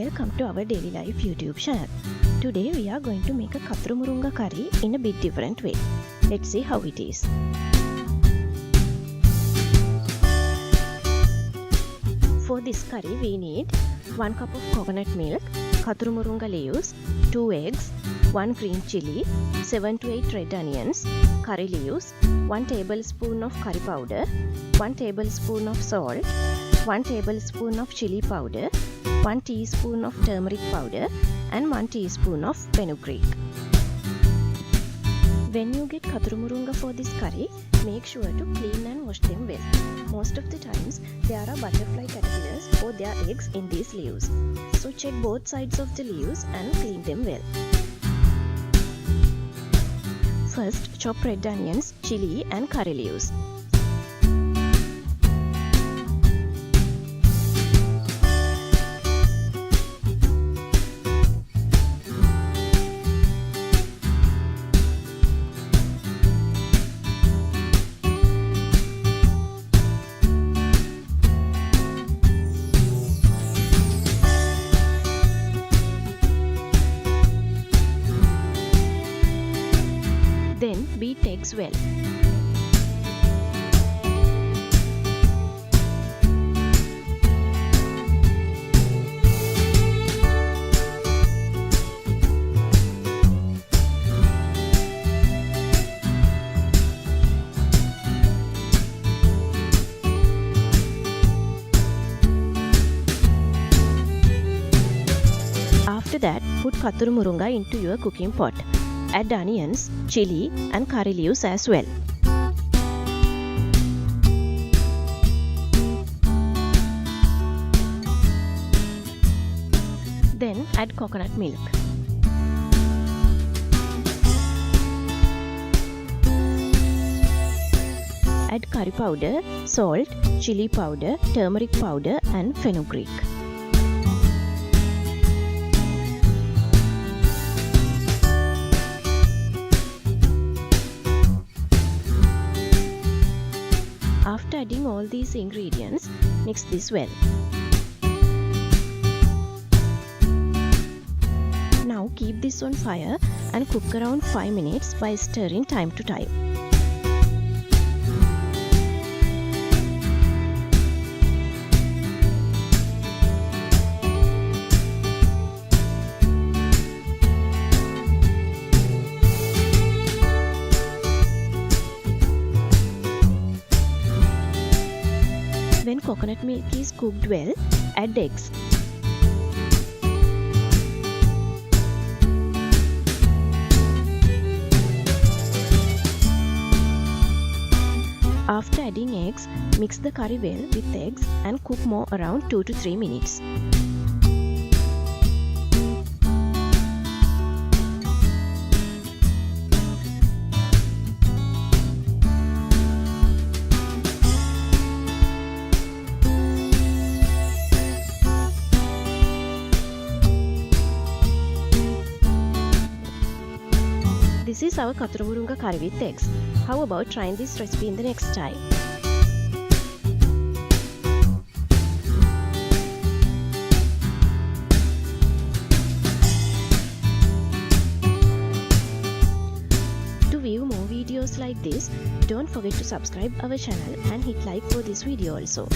Welcome to our daily life YouTube channel. Today we are going to make a Kathurumurunga curry in a bit different way. Let's see how it is. For this curry we need 1 cup of coconut milk, Kathurumurunga leaves, 2 eggs, 1 green chili, 7 to 8 red onions, curry leaves, 1 tablespoon of curry powder, 1 tablespoon of salt, 1 tablespoon of chili powder, 1 teaspoon of turmeric powder and 1 teaspoon of fenugreek. When you get Kathurumurunga for this curry, make sure to clean and wash them well. Most of the times there are butterfly caterpillars or their eggs in these leaves. So check both sides of the leaves and clean them well. First, chop red onions, chili and curry leaves. Then beat eggs well. After that, put Kathurumurunga into your cooking pot. Add onions, chili and curry leaves as well. Then add coconut milk. Add curry powder, salt, chili powder, turmeric powder and fenugreek. After adding all these ingredients, mix this well. Now keep this on fire and cook around 5 minutes by stirring time to time. When coconut milk is cooked well, add eggs. After adding eggs, mix the curry well with eggs and cook more around 2 to 3 minutes. This is our Kathurumurunga curry with eggs. How about trying this recipe in the next time? To view more videos like this, don't forget to subscribe our channel and hit like for this video also.